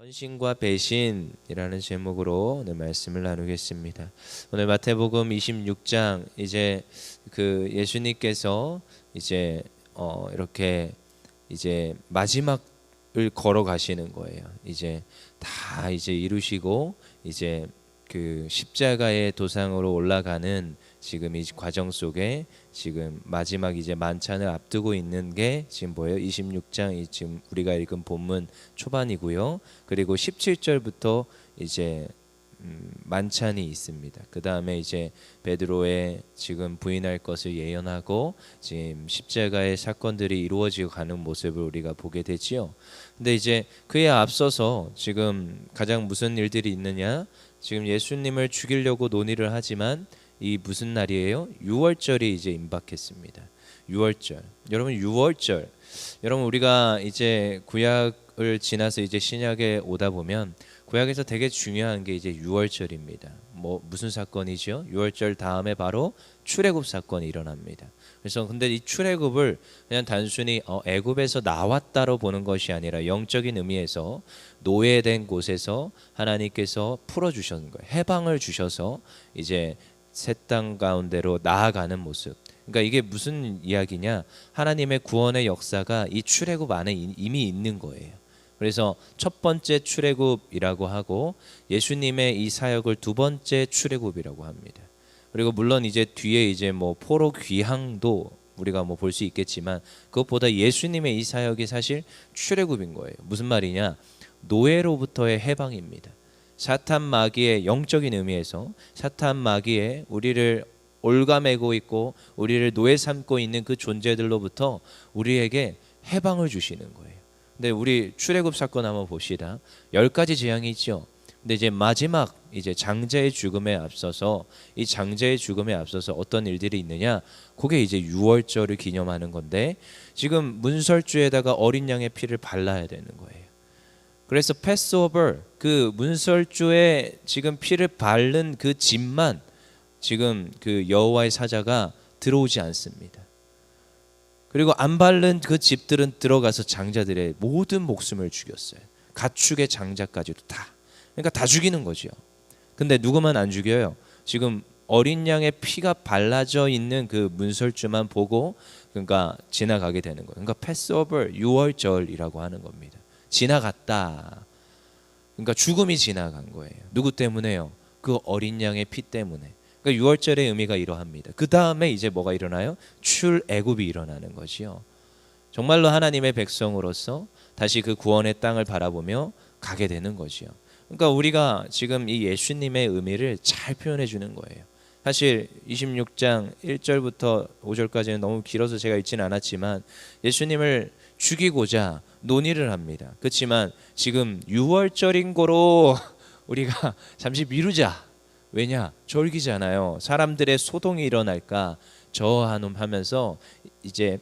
헌신과 배신이라는 제목으로 오늘 말씀을 나누겠습니다. 오늘 마태복음 26장 이제 예수님께서 이제 이렇게 이제 마지막을 걸어가시는 거예요. 이제 다 이제 이루시고 이제 십자가의 도상으로 올라가는 지금 이 과정 속에 지금 마지막 이제 만찬을 앞두고 있는 게 지금 뭐예요? 26장 지금 우리가 읽은 본문 초반이고요. 그리고 17절부터 이제 만찬이 있습니다. 그 다음에 이제 베드로의 지금 부인할 것을 예언하고 지금 십자가의 사건들이 이루어지고 가는 모습을 우리가 보게 되지요. 근데 이제 그에 앞서서 지금 가장 무슨 일들이 있느냐? 지금 예수님을 죽이려고 논의를 하지만 이 무슨 날이에요? 6월절이 이제 임박했습니다. 6월절. 여러분 6월절. 여러분 우리가 이제 구약을 지나서 이제 신약에 오다 보면 구약에서 되게 중요한 게 이제 6월절입니다. 무슨 사건이죠? 6월절 다음에 바로 출애굽 사건이 일어납니다. 그래서 근데 이 출애굽을 그냥 단순히 애굽에서 나왔다로 보는 것이 아니라 영적인 의미에서 노예된 곳에서 하나님께서 풀어주셨는 거예요. 해방을 주셔서 이제 새 땅 가운데로 나아가는 모습. 그러니까 이게 무슨 이야기냐? 하나님의 구원의 역사가 이 출애굽 안에 이미 있는 거예요. 그래서 첫 번째 출애굽이라고 하고 예수님의 이 사역을 두 번째 출애굽이라고 합니다. 그리고 물론 이제 뒤에 이제 포로 귀향도 우리가 볼 수 있겠지만 그것보다 예수님의 이 사역이 사실 출애굽인 거예요. 무슨 말이냐? 노예로부터의 해방입니다. 사탄 마귀의 영적인 의미에서 사탄 마귀의 우리를 올가매고 있고 우리를 노예 삼고 있는 그 존재들로부터 우리에게 해방을 주시는 거예요. 근데 우리 출애굽 사건 한번 봅시다. 10가지 재앙이 있죠. 근데 이제 마지막 이제 장자의 죽음에 앞서서 이 장자의 죽음에 앞서서 어떤 일들이 있느냐? 그게 이제 6월절을 기념하는 건데 지금 문설주에다가 어린 양의 피를 발라야 되는 거예요. 그래서 패스오버 그 문설주에 지금 피를 바른 그 집만 지금 그 여호와의 사자가 들어오지 않습니다. 그리고 안 바른 그 집들은 들어가서 장자들의 모든 목숨을 죽였어요. 가축의 장자까지도 다. 그러니까 다 죽이는 거죠. 근데 누구만 안 죽여요? 지금 어린 양의 피가 발라져 있는 그 문설주만 보고 그러니까 지나가게 되는 거예요. 그러니까 패스오버 6월절이라고 하는 겁니다. 지나갔다. 그러니까 죽음이 지나간 거예요. 누구 때문에요? 그 어린 양의 피 때문에. 그러니까 6월절의 의미가 이러합니다. 그 다음에 이제 뭐가 일어나요? 출애굽이 일어나는 거지요. 정말로 하나님의 백성으로서 다시 그 구원의 땅을 바라보며 가게 되는 거지요. 그러니까 우리가 지금 이 예수님의 의미를 잘 표현해 주는 거예요. 사실 26장 1절부터 5절까지는 너무 길어서 제가 읽지는 않았지만 예수님을 죽이고자 논의를 합니다. 그렇지만 지금 6월절인 거로 우리가 잠시 미루자. 왜냐? 절기잖아요. 사람들의 소동이 일어날까 저하면서 이제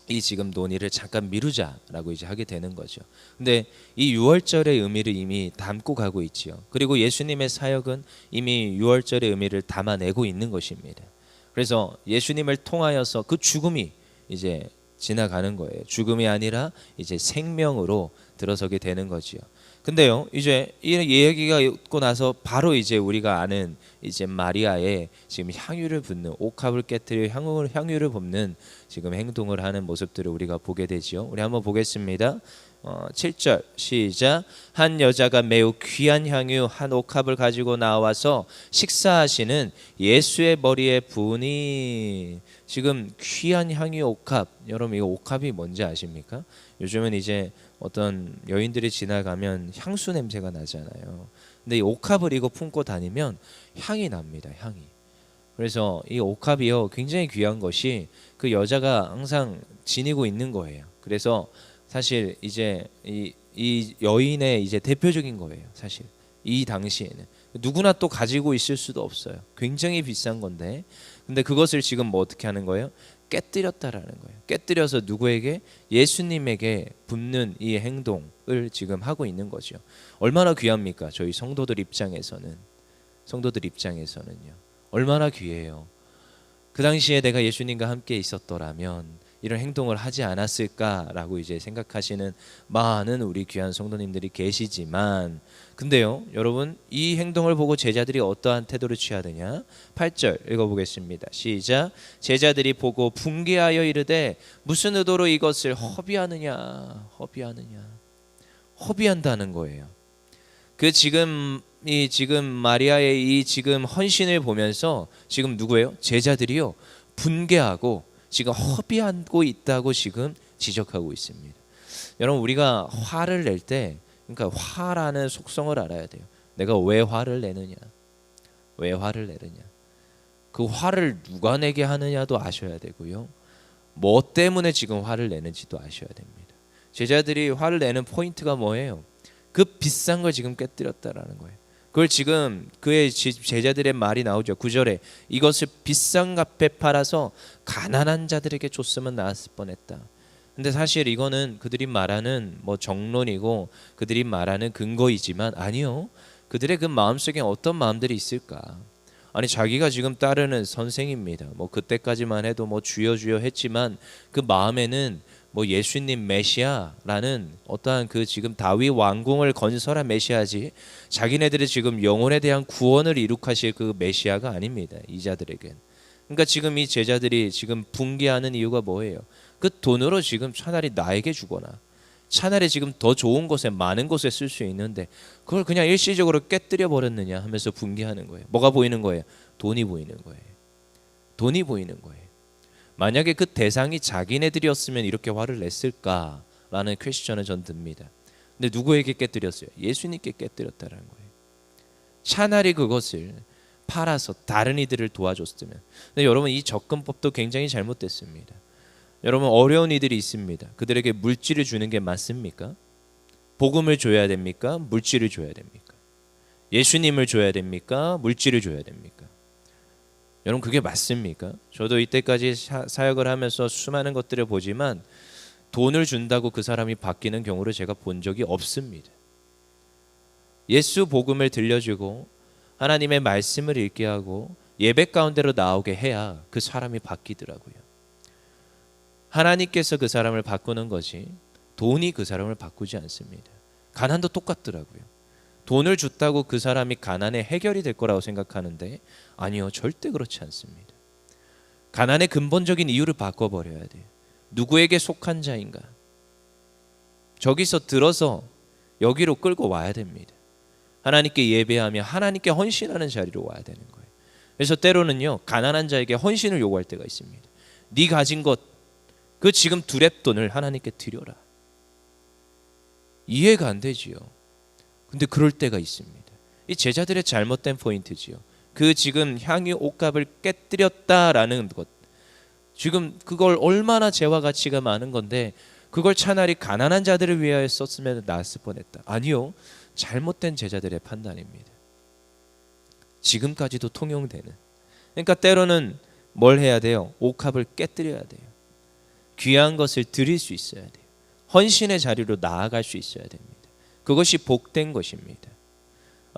이 지금 논의를 잠깐 미루자라고 이제 하게 되는 거죠. 근데 이 6월절의 의미를 이미 담고 가고 있지요. 그리고 예수님의 사역은 이미 6월절의 의미를 담아내고 있는 것입니다. 그래서 예수님을 통하여서 그 죽음이 이제 지나가는 거예요. 죽음이 아니라 이제 생명으로 들어서게 되는 거지요. 근데요, 이제 이 얘기가 있고 나서 바로 이제 우리가 아는 이제 마리아의 지금 향유를 붓는 옥합을 깨뜨려 향유를 붓는 지금 행동을 하는 모습들을 우리가 보게 되지요. 우리 한번 보겠습니다. 7절 시작. 한 여자가 매우 귀한 향유 한 옥합을 가지고 나와서 식사하시는 예수의 머리에 부으니. 지금 귀한 향유 옥합, 여러분 이 옥합이 뭔지 아십니까? 요즘은 이제 어떤 여인들이 지나가면 향수 냄새가 나잖아요. 근데 이 옥합을 이거 품고 다니면 향이 납니다. 향이. 그래서 이 옥합이요 굉장히 귀한 것이 그 여자가 항상 지니고 있는 거예요. 그래서 사실 이제 이 여인의 이제 대표적인 거예요. 사실 이 당시에는 누구나 또 가지고 있을 수도 없어요. 굉장히 비싼 건데, 근데 그것을 지금 어떻게 하는 거예요? 깨뜨렸다라는 거예요. 깨뜨려서 누구에게? 예수님에게 붓는 이 행동을 지금 하고 있는 거죠. 얼마나 귀합니까? 저희 성도들 입장에서는요. 얼마나 귀해요. 그 당시에 내가 예수님과 함께 있었더라면 이런 행동을 하지 않았을까라고 이제 생각하시는 많은 우리 귀한 성도님들이 계시지만, 근데요 여러분, 이 행동을 보고 제자들이 어떠한 태도를 취하느냐. 8절 읽어보겠습니다. 시작. 제자들이 보고 분개하여 이르되 무슨 의도로 이것을 허비하느냐. 허비한다는 거예요. 그 지금 마리아의 이 지금 헌신을 보면서 지금 누구예요? 제자들이요 분개하고 지금 허비하고 있다고 지금 지적하고 있습니다. 여러분, 우리가 화를 낼 때, 그러니까 화라는 속성을 알아야 돼요. 내가 왜 화를 내느냐, 그 화를 누가 내게 하느냐도 아셔야 되고요, 뭐 때문에 지금 화를 내는지도 아셔야 됩니다. 제자들이 화를 내는 포인트가 뭐예요? 그 비싼 걸 지금 깨뜨렸다라는 거예요. 그걸 지금 그의 제자들의 말이 나오죠. 9절에 이것을 비싼 값에 팔아서 가난한 자들에게 줬으면 나았을 뻔했다. 근데 사실 이거는 그들이 말하는 뭐 정론이고 그들이 말하는 근거이지만, 아니요, 그들의 그 마음속에 어떤 마음들이 있을까? 아니, 자기가 지금 따르는 선생입니다. 뭐 그때까지만 해도 뭐 주여 주여 했지만 그 마음에는 뭐 예수님 메시아라는 어떠한 그 지금 다윗 왕궁을 건설한 메시아지, 자기네들이 지금 영혼에 대한 구원을 이룩하실 그 메시아가 아닙니다, 이 자들에겐. 그러니까 지금 이 제자들이 지금 분개하는 이유가 뭐예요? 그 돈으로 지금 차라리 나에게 주거나 차라리 지금 더 좋은 곳에 많은 곳에 쓸 수 있는데 그걸 그냥 일시적으로 깨뜨려 버렸느냐 하면서 분개하는 거예요. 뭐가 보이는 거예요? 돈이 보이는 거예요. 만약에 그 대상이 자기네들이었으면 이렇게 화를 냈을까라는 퀘스천을 전 듭니다. 근데 누구에게 깨뜨렸어요? 예수님께 깨뜨렸다는 거예요. 차라리 그것을 팔아서 다른 이들을 도와줬으면. 근데 여러분, 이 접근법도 굉장히 잘못됐습니다. 여러분, 어려운 이들이 있습니다. 그들에게 물질을 주는 게 맞습니까? 복음을 줘야 됩니까? 물질을 줘야 됩니까? 예수님을 줘야 됩니까? 물질을 줘야 됩니까? 여러분, 그게 맞습니까? 저도 이때까지 사역을 하면서 수많은 것들을 보지만 돈을 준다고 그 사람이 바뀌는 경우를 제가 본 적이 없습니다. 예수 복음을 들려주고 하나님의 말씀을 읽게 하고 예배 가운데로 나오게 해야 그 사람이 바뀌더라고요. 하나님께서 그 사람을 바꾸는 거지 돈이 그 사람을 바꾸지 않습니다. 가난도 똑같더라고요. 돈을 줬다고 그 사람이 가난의 해결이 될 거라고 생각하는데 아니요, 절대 그렇지 않습니다. 가난의 근본적인 이유를 바꿔버려야 돼요. 누구에게 속한 자인가? 저기서 들어서 여기로 끌고 와야 됩니다. 하나님께 예배하며 하나님께 헌신하는 자리로 와야 되는 거예요. 그래서 때로는요, 가난한 자에게 헌신을 요구할 때가 있습니다. 네 가진 것, 그 지금 두렙돈을 하나님께 드려라. 이해가 안 되지요. 근데 그럴 때가 있습니다. 이 제자들의 잘못된 포인트지요. 그 지금 향유 옷값을 깨뜨렸다라는 것, 지금 그걸 얼마나 재화 가치가 많은 건데 그걸 차라리 가난한 자들을 위하여 썼으면 나았을 뻔했다. 아니요, 잘못된 제자들의 판단입니다. 지금까지도 통용되는. 그러니까 때로는 뭘 해야 돼요? 옷값을 깨뜨려야 돼요. 귀한 것을 드릴 수 있어야 돼요. 헌신의 자리로 나아갈 수 있어야 됩니다. 그것이 복된 것입니다.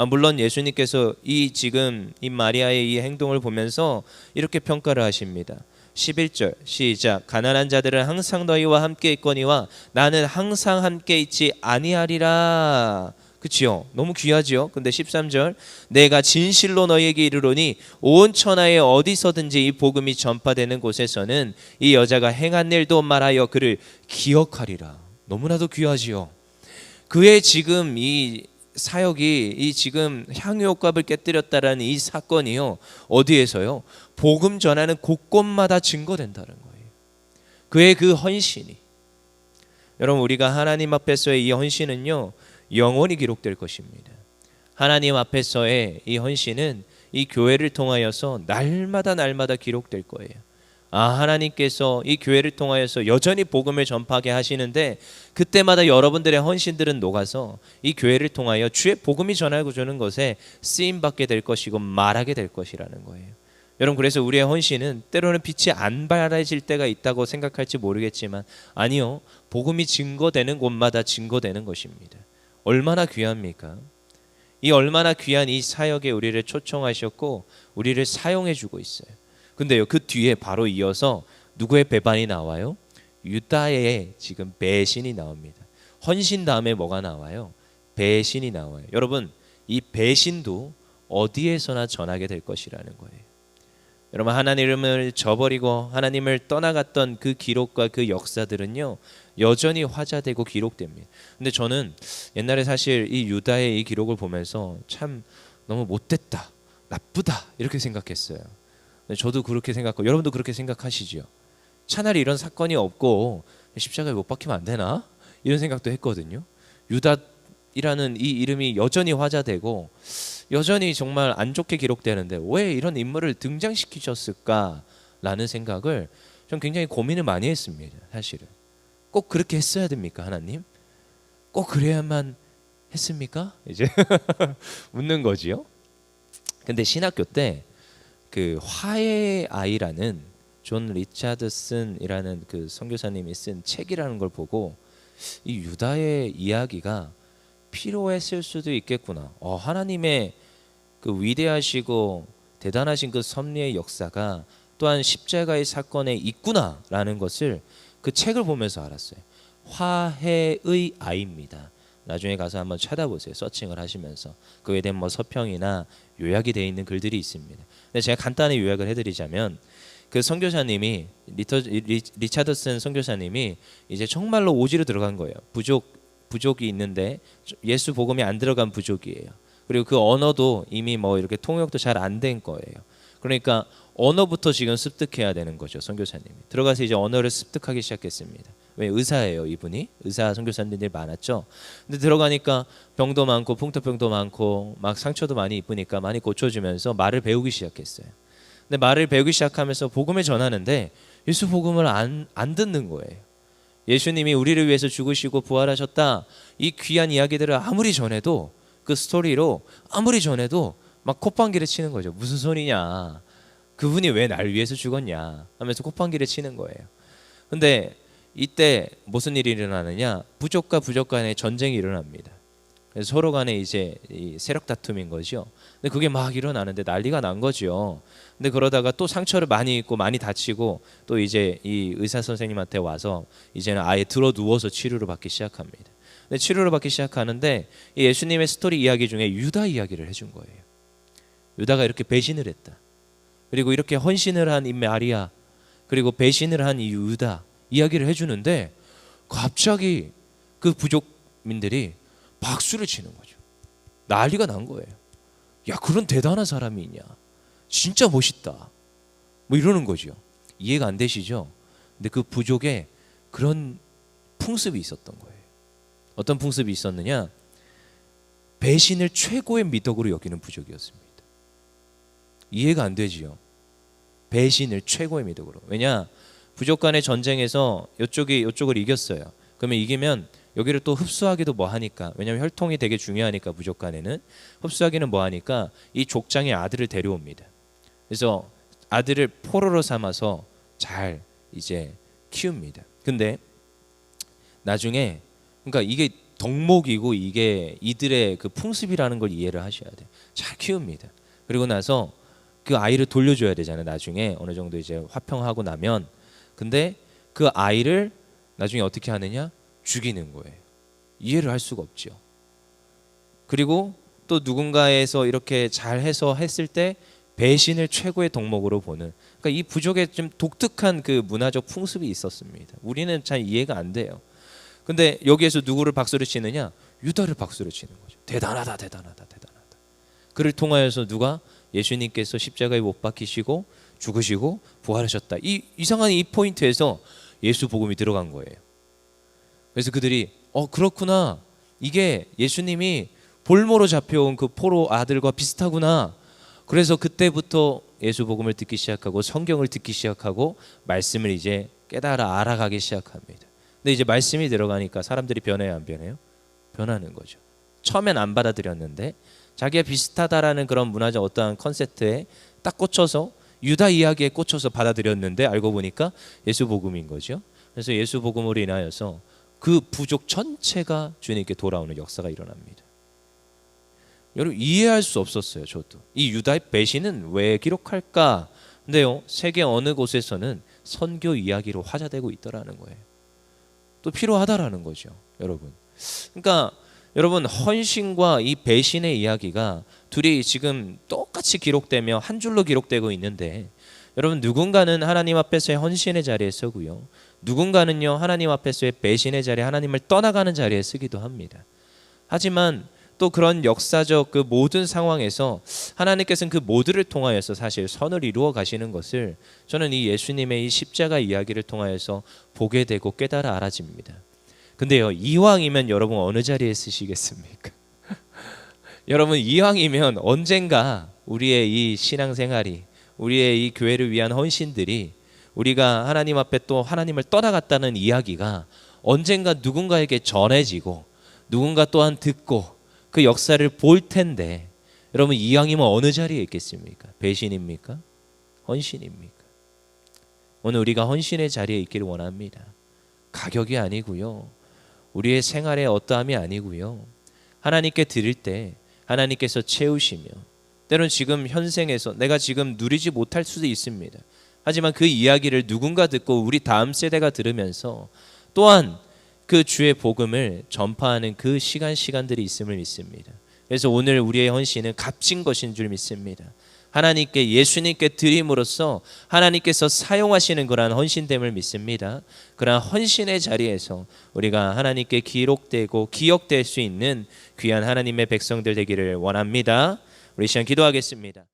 물론 예수님께서 지금 이 마리아의 이 행동을 보면서 이렇게 평가를 하십니다. 11절 시작. 가난한 자들은 항상 너희와 함께 있거니와 나는 항상 함께 있지 아니하리라. 그치요? 너무 귀하지요? 근데 13절 내가 진실로 너희에게 이르노니 온 천하에 어디서든지 이 복음이 전파되는 곳에서는 이 여자가 행한 일도 말하여 그를 기억하리라. 너무나도 귀하지요? 그의 지금 이 사역이 이 지금 향유옥값을 깨뜨렸다라는 이 사건이요, 어디에서요? 복음 전하는 곳곳마다 증거된다는 거예요. 그의 그 헌신이. 여러분, 우리가 하나님 앞에서의 이 헌신은요, 영원히 기록될 것입니다. 하나님 앞에서의 이 헌신은 이 교회를 통하여서 날마다 기록될 거예요. 하나님께서 이 교회를 통하여서 여전히 복음을 전파하게 하시는데 그때마다 여러분들의 헌신들은 녹아서 이 교회를 통하여 주의 복음이 전하고 주는 것에 쓰임받게 될 것이고 말하게 될 것이라는 거예요. 여러분, 그래서 우리의 헌신은 때로는 빛이 안 발해질 때가 있다고 생각할지 모르겠지만 아니요, 복음이 증거되는 곳마다 증거되는 것입니다. 얼마나 귀합니까? 이 얼마나 귀한 이 사역에 우리를 초청하셨고 우리를 사용해 주고 있어요. 근데요, 그 뒤에 바로 이어서 누구의 배반이 나와요? 유다의 지금 배신이 나옵니다. 헌신 다음에 뭐가 나와요? 배신이 나와요. 여러분, 이 배신도 어디에서나 전하게 될 것이라는 거예요. 여러분, 하나님을 저버리고 하나님을 떠나갔던 그 기록과 그 역사들은요, 여전히 화자되고 기록됩니다. 근데 저는 옛날에 사실 이 유다의 이 기록을 보면서 참 너무 못됐다, 나쁘다 이렇게 생각했어요. 저도 그렇게 생각하고 여러분도 그렇게 생각하시죠? 차라리 이런 사건이 없고 십자가에 못 박히면 안 되나? 이런 생각도 했거든요. 유다이라는 이 이름이 여전히 화자되고 여전히 정말 안 좋게 기록되는데 왜 이런 인물을 등장시키셨을까라는 생각을 좀 굉장히 고민을 많이 했습니다. 사실은 꼭 그렇게 했어야 됩니까, 하나님? 꼭 그래야만 했습니까? 이제 묻는 거지요. 근데 신학교 때 그 화해의 아이라는 존 리차드슨이라는 그 선교사님이 쓴 책이라는 걸 보고 이 유다의 이야기가 필요했을 수도 있겠구나. 하나님의 그 위대하시고 대단하신 그 섭리의 역사가 또한 십자가의 사건에 있구나라는 것을 그 책을 보면서 알았어요. 화해의 아이입니다. 나중에 가서 한번 찾아보세요. 서칭을 하시면서 그에 대한 뭐 서평이나 요약이 되어 있는 글들이 있습니다. 근데 제가 간단히 요약을 해드리자면 그 선교사님이 리차드슨 선교사님이 이제 정말로 오지로 들어간 거예요. 부족이 있는데 예수 복음이 안 들어간 부족이에요. 그리고 그 언어도 이미 뭐 이렇게 통역도 잘 안 된 거예요. 그러니까 언어부터 지금 습득해야 되는 거죠. 선교사님이 들어가서 이제 언어를 습득하기 시작했습니다. 왜? 의사예요, 이분이. 의사 선교사님들이 많았죠. 근데 들어가니까 병도 많고 풍토병도 많고 막 상처도 많이 입으니까 많이 고쳐주면서 말을 배우기 시작했어요. 근데 말을 배우기 시작하면서 복음을 전하는데 예수 복음을 안 듣는 거예요. 예수님이 우리를 위해서 죽으시고 부활하셨다, 이 귀한 이야기들을 아무리 전해도, 그 스토리로 아무리 전해도 막 콧방귀를 치는 거죠. 무슨 소리냐, 그분이 왜 날 위해서 죽었냐 하면서 콧방귀를 치는 거예요. 근데 이때 무슨 일이 일어나느냐, 부족과 부족 간의 전쟁이 일어납니다. 그래서 서로 간에 이제 이 세력 다툼인 거죠. 근데 그게 막 일어나는데 난리가 난 거죠. 근데 그러다가 또 상처를 많이 입고 많이 다치고 또 이제 이 의사 선생님한테 와서 이제는 아예 들어 누워서 치료를 받기 시작합니다. 근데 치료를 받기 시작하는데 이 예수님의 스토리 이야기 중에 유다 이야기를 해준 거예요. 유다가 이렇게 배신을 했다, 그리고 이렇게 헌신을 한 이 마리아, 그리고 배신을 한 이 유다 이야기를 해주는데 갑자기 그 부족민들이 박수를 치는 거죠. 난리가 난 거예요. 야, 그런 대단한 사람이 있냐, 진짜 멋있다, 뭐 이러는 거죠. 이해가 안 되시죠? 근데 그 부족에 그런 풍습이 있었던 거예요. 어떤 풍습이 있었느냐, 배신을 최고의 미덕으로 여기는 부족이었습니다. 이해가 안 되지요? 배신을 최고의 미덕으로. 왜냐, 부족 간의 전쟁에서 이쪽이 이쪽을 이겼어요. 그러면 이기면 여기를 또 흡수하기도 뭐 하니까, 왜냐하면 혈통이 되게 중요하니까 부족 간에는 흡수하기는 뭐 하니까 이 족장의 아들을 데려옵니다. 그래서 아들을 포로로 삼아서 잘 이제 키웁니다. 근데 나중에, 그러니까 이게 덕목이고 이게 이들의 그 풍습이라는 걸 이해를 하셔야 돼요. 잘 키웁니다. 그리고 나서 그 아이를 돌려줘야 되잖아요. 나중에 어느 정도 이제 화평하고 나면. 근데 그 아이를 나중에 어떻게 하느냐, 죽이는 거예요. 이해를 할 수가 없죠. 그리고 또 누군가에서 이렇게 잘해서 했을 때 배신을 최고의 덕목으로 보는, 그러니까 이 부족에 좀 독특한 그 문화적 풍습이 있었습니다. 우리는 잘 이해가 안 돼요. 근데 여기에서 누구를 박수를 치느냐, 유다를 박수를 치는 거죠. 대단하다, 대단하다, 대단하다. 그를 통하여서 누가, 예수님께서 십자가에 못 박히시고 죽으시고 부활하셨다, 이 이상한 이 포인트에서 예수 복음이 들어간 거예요. 그래서 그들이 그렇구나, 이게 예수님이 볼모로 잡혀온 그 포로 아들과 비슷하구나. 그래서 그때부터 예수 복음을 듣기 시작하고 성경을 듣기 시작하고 말씀을 이제 깨달아 알아가기 시작합니다. 근데 이제 말씀이 들어가니까 사람들이 변해요, 안 변해요? 변하는 거죠. 처음엔 안 받아들였는데 자기가 비슷하다라는 그런 문화적 어떠한 컨셉트에 딱 꽂혀서, 유다 이야기에 꽂혀서 받아들였는데 알고 보니까 예수 복음인 거죠. 그래서 예수 복음으로 인하여서 그 부족 전체가 주님께 돌아오는 역사가 일어납니다. 여러분, 이해할 수 없었어요. 저도 이 유다의 배신은 왜 기록할까? 근데요, 세계 어느 곳에서는 선교 이야기로 화제되고 있더라는 거예요. 또 필요하다라는 거죠, 여러분. 그러니까 여러분, 헌신과 이 배신의 이야기가 둘이 지금 똑같이 기록되며 한 줄로 기록되고 있는데, 여러분, 누군가는 하나님 앞에서의 헌신의 자리에 서고요, 누군가는요 하나님 앞에서의 배신의 자리에, 하나님을 떠나가는 자리에 서기도 합니다. 하지만 또 그런 역사적 그 모든 상황에서 하나님께서는 그 모두를 통하여서 사실 선을 이루어 가시는 것을 저는 이 예수님의 이 십자가 이야기를 통하여서 보게 되고 깨달아 알아집니다. 근데요, 이왕이면 여러분 어느 자리에 쓰시겠습니까? 여러분, 이왕이면 언젠가 우리의 이 신앙생활이, 우리의 이 교회를 위한 헌신들이, 우리가 하나님 앞에 또 하나님을 떠나갔다는 이야기가 언젠가 누군가에게 전해지고 누군가 또한 듣고 그 역사를 볼 텐데, 여러분, 이왕이면 어느 자리에 있겠습니까? 배신입니까? 헌신입니까? 오늘 우리가 헌신의 자리에 있기를 원합니다. 가격이 아니고요, 우리의 생활의 어떠함이 아니고요, 하나님께 드릴 때 하나님께서 채우시며, 때론 지금 현생에서 내가 지금 누리지 못할 수도 있습니다. 하지만 그 이야기를 누군가 듣고 우리 다음 세대가 들으면서 또한 그 주의 복음을 전파하는 그 시간들이 있음을 믿습니다. 그래서 오늘 우리의 헌신은 값진 것인 줄 믿습니다. 하나님께, 예수님께 드림으로써 하나님께서 사용하시는 그러한 헌신됨을 믿습니다. 그러한 헌신의 자리에서 우리가 하나님께 기록되고 기억될 수 있는 귀한 하나님의 백성들 되기를 원합니다. 우리 시간 기도하겠습니다.